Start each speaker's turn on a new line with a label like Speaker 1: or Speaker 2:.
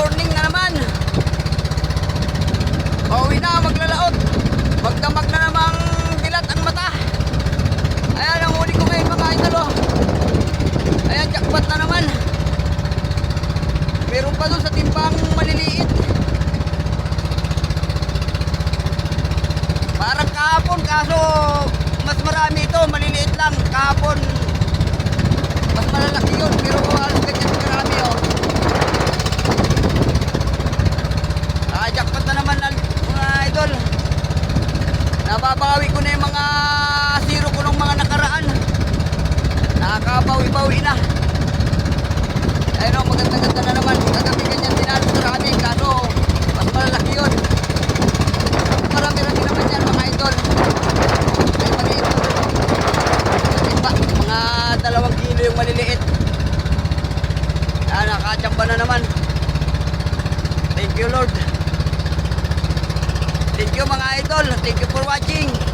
Speaker 1: morning na naman. Pauwi na, maglalaot. Magdamag na namang dilat ang mata. Ayan ang huli ko ngayon mga idol oh. Ayan, jackpot na naman. Meron pa doon sa timbang maliliit. Parang kahapon, kaso mas marami ito, maliliit lang. Kahapon mas malalaki yun, pero halos ganyan marami oh. Jackpot na naman mga idol. Nababawi ko na yung mga zero ko nung mga nakaraan. Nakakabawi-bawi na. Ayun o, maganda-ganda na naman. Kagabi ganyan dinalo sa rami, kaso mas malalaki yun. Marami-rami naman yan mga idol. May maliit. Iba, mga 2 kilo yung maliliit. Nakachamba na naman. Thank you Lord. Thank you mga idol. Thank you for watching.